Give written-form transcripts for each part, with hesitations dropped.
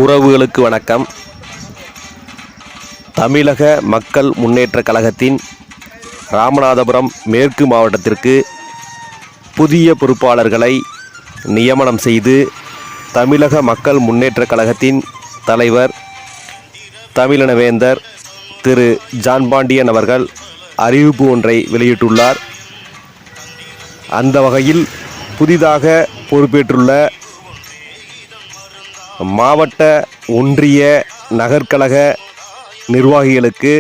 உறவுகளுக்கு வணக்கம். தமிழக மக்கள் முன்னேற்றக் கழகத்தின் ராமநாதபுரம் மேற்கு மாவட்டத்திற்கு புதிய பொறுப்பாளர்களை நியமனம் செய்து தமிழக மக்கள் முன்னேற்றக் கழகத்தின் தலைவர் தமிழினவேந்தர் திரு ஜான் பாண்டியன் அவர்கள் அறிவிப்பு ஒன்றை வெளியிட்டுள்ளார். அந்த வகையில் புதிதாக பொறுப்பேற்றுள்ள மாவட்ட, ஒன்றிய, நகர்கழக நிர்வாகிகளுக்கு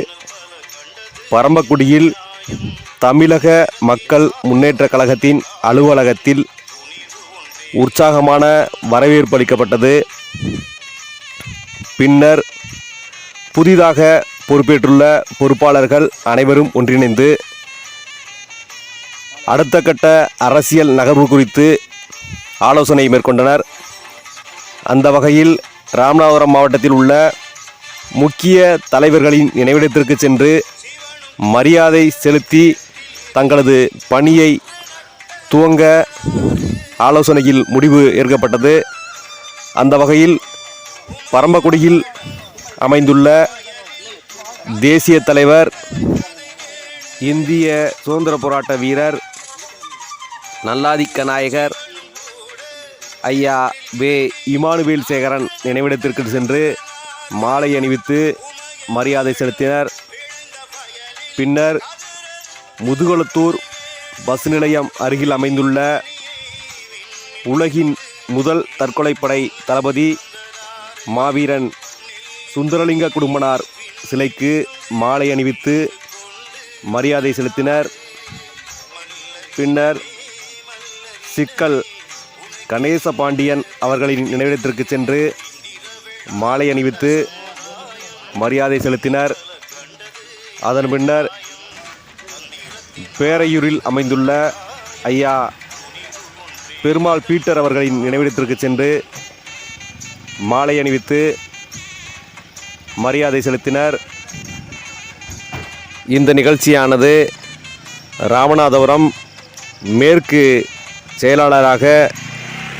பரமக்குடியில் தமிழக மக்கள் முன்னேற்றக் கழகத்தின் அலுவலகத்தில் உற்சாகமான வரவேற்பு அளிக்கப்பட்டது. பின்னர் புதிதாக பொறுப்பேற்றுள்ள பொறுப்பாளர்கள் அனைவரும் ஒன்றிணைந்து அடுத்த கட்ட அரசியல் நகர்வு குறித்து ஆலோசனை மேற்கொண்டனர். அந்த வகையில் ராமநாதபுரம் மாவட்டத்தில் உள்ள முக்கிய தலைவர்களின் நினைவிடத்திற்கு சென்று மரியாதை செலுத்தி தங்களது பணியை துவங்க ஆலோசனையில் முடிவு ஏற்கப்பட்டது. அந்த வகையில் பரமக்குடியில் அமைந்துள்ள தேசிய தலைவர், இந்திய சுதந்திர போராட்ட வீரர், நல்லாதிக்க நாயகர் ஐயா வே. இமானுவேல் சேகரன் நினைவிடத்திற்கு சென்று மாலை அணிவித்து மரியாதை செலுத்தினர். பின்னர் முதுகுளத்தூர் பஸ் நிலையம் அருகில் அமைந்துள்ள உலகின் முதல் தற்கொலைப்படை தளபதி மாவீரன் சுந்தரலிங்க குடும்பனார் சிலைக்கு மாலை அணிவித்து மரியாதை செலுத்தினர். பின்னர் சிக்கல் கணேச பாண்டியன் அவர்களின் நினைவிடத்திற்கு சென்று மாலை அணிவித்து மரியாதை செலுத்தினர். அதன் பின்னர் பேரையூரில் அமைந்துள்ள ஐயா பெருமாள் பீட்டர் அவர்களின் நினைவிடத்திற்கு சென்று மாலை அணிவித்து மரியாதை செலுத்தினர். இந்த நிகழ்ச்சியானது ராமநாதபுரம் மேற்கு செயலாளராக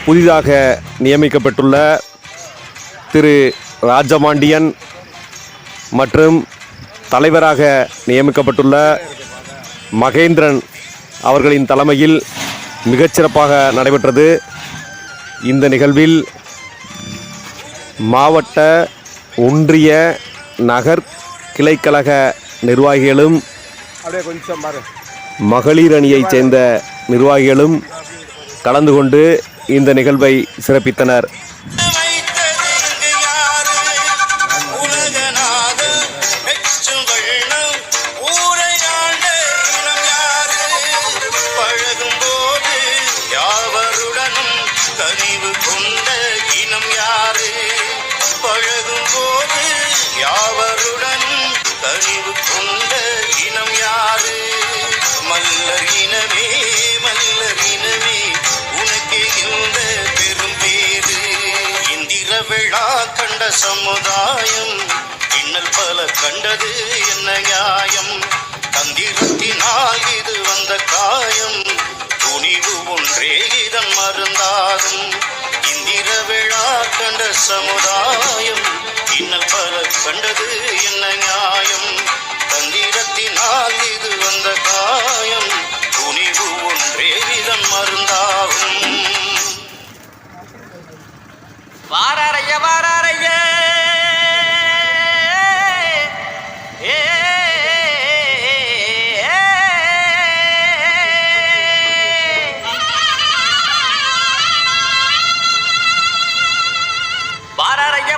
புதிதாக நியமிக்கப்பட்டுள்ள திரு ராஜபாண்டியன் மற்றும் தலைவராக நியமிக்கப்பட்டுள்ள மகேந்திரன் அவர்களின் தலைமையில் மிகச்சிறப்பாக நடைபெற்றது. இந்த நிகழ்வில் மாவட்ட, ஒன்றிய, நகர் கிளைக்கழக நிர்வாகிகளும் மகளிர் அணியைச் சேர்ந்த நிர்வாகிகளும் கலந்து கொண்டு இந்த நிகழ்வை சிறப்பித்தனர். மல்லர் இனமே மல்லர் இனமே உனக்கே இந்த பெரும் பேரு. இந்திர விழா கண்ட சமுதாயம் இன்னல் பல கண்டது என்ன நியாயம். தந்திரத்தினால் இது வந்த காயம், துணிவு ஒன்றே இதன் மருந்தாகும். இந்திர விழா கண்ட சமுதாயம் இன்னல் பல கண்டது என்ன நியாயம். தந்திரத்தினால் இது வந்த காயம், துணிவு ஒன்றே இதன் மருந்தாகும். வாராரைய வாராரைய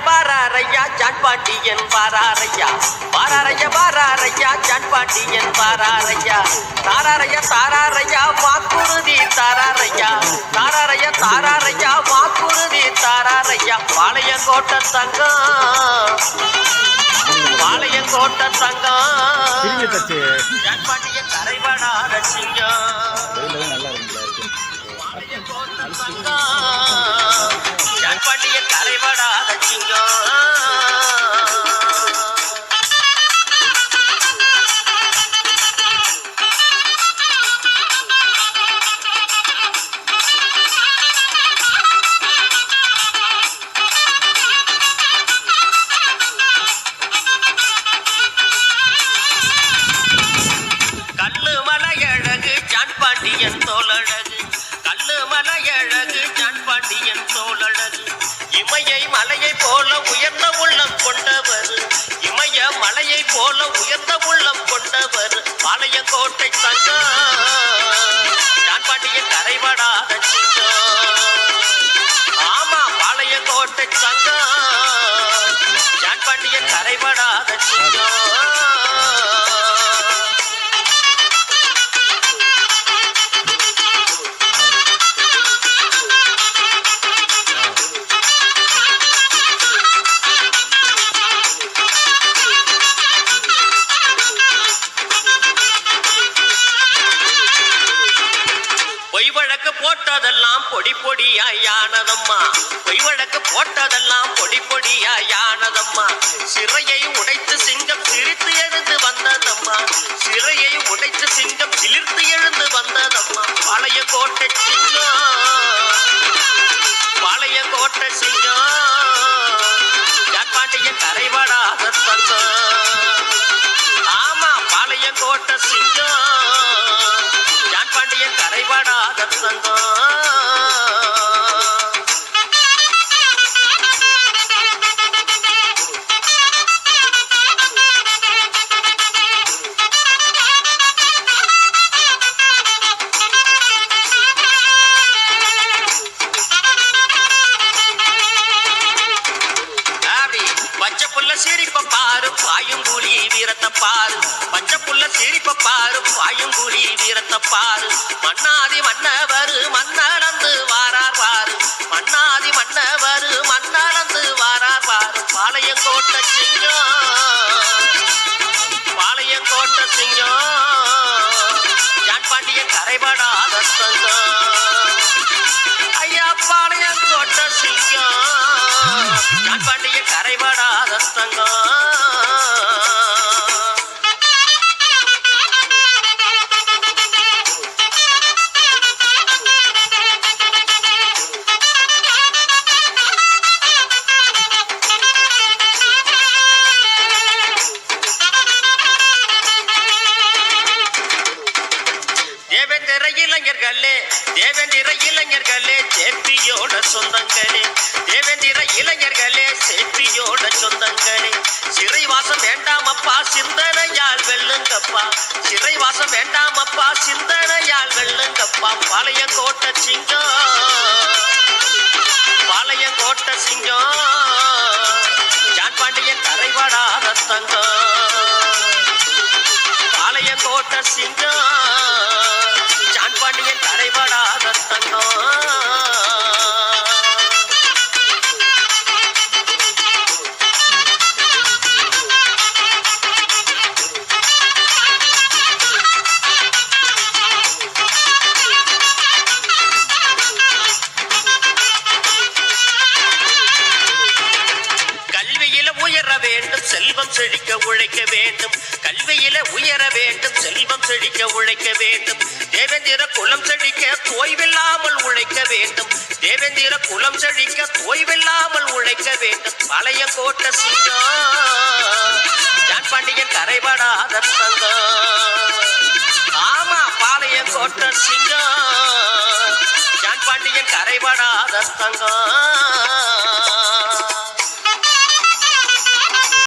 பாராரையா ஜான் பாண்டியன் பாராரையா, பாராரைய பாராரையா ஜான் பாண்டியன் பாராரையா. தாராரையா தாராரையா வாக்குறுதி தாராரையா, தாராரைய தாராரையா வாக்குறுதி தாராரையா. பாளையங்கோட்ட தங்கம், பாளையங்கோட்ட தங்கம், ஜான் பாண்டியன் கரைபடாத சிங்கம். பாளையங்கோட்ட தங்கம், ஜான் பாண்டியன் கரைபடாத சிங்கம். இமயை மலையை போல உயர்ந்த உள்ளம் கொண்டவர் இமய மலையை போல உயர்ந்த உள்ளம் கொண்டவர் பாளையங்கோட்டை தங்கம் ஜான்பாண்டியன் கரைபடாத சிங்கம் ஆமா பாளையங்கோட்டை தங்கம் ஜான்பாண்டியன் கரைபடாத சிங்கம் பொய் வழக்கு போட்டதெல்லாம் பொடி பொடியாயானதம்மா பொய் வழக்கு போட்டதெல்லாம் பொடி பொடியாயானதம்மா சிறையை உடைத்து சிங்கம் சிரித்து எழுந்து வந்ததம்மா சிறையை உடைத்து சிங்கம் சிலிர்த்து எழுந்து வந்ததம்மா பாளையங்கோட்டை சிங்கம் பாளையங்கோட்டை சிங்கம் ஜான்பாண்டியன் கரைபடாத தங்கம் ஆமா பாளையங்கோட்டை சிங்கம் ஜான்பாண்டியன் கரைபடாத தங்கம் பச்சை புள்ள சிரிப்ப பாரு பாயுங்குழி வீரத்தை பாரு பச்சை புள்ள சிரிப்ப பாரு பாயுங்குழி வீரத்தை பாரு மன்னாதி மன்னவரு மன்னடந்து வாரார் பாரு மன்னாதி மன்னவரு மன்னடந்து வாரார் பாரு பாளையங்கோட்டை சிங்கம் பாளையங்கோட்டை சிங்கம் ஜான்பாண்டியன் கரைபடாத தங்கம் ஐயா பாளையங்கோட்டை சிங்கம் ஜான்பாண்டியன் கரைபடாத தங்கம் தேவேந்திர இளைஞர்களே தேவேந்திர இளைஞர்களே சேப்பியோட சொந்தங்களே தேவேந்திர இளைஞர்களே சேப்பியோட சொந்தங்களே சிறைவாசம் வேண்டாமப்பா சிந்தனையால் வெல்லுங்கப்பா சிறைவாசம் வேண்டாமப்பா சிந்தனையால் வெல்லுங்கப்பா பாளையங்கோட்டை சிங்கம் பாளையங்கோட்டை சிங்கம் ஜான்பாண்டியன் கரைபடாத தங்கம் பாளையங்கோட்டை சிங்கம் ஜான்பாண்டியன் கரைபடாத தங்கம் கல்வியில உயர வேண்டும் செல்வம் செழிக்க உழைக்க வேண்டும் கல்வியில உயர வேண்டும் செல்வம் செழிக்க உழைக்க வேண்டும் தேவேந்திர குலம் செழிக்க தோய்வில்லாமல் உழைக்க வேண்டும் தேவேந்திர குலம் செழிக்க தோய்வில்லாமல் உழைக்க வேண்டும் பாளையங்கோட்டை சிங்கம் ஜான்பாண்டியன் கரைபடாத தங்கம் ஆமா பாளையங்கோட்டை சிங்கம் ஜான்பாண்டியன் கரைபடாத தங்கம்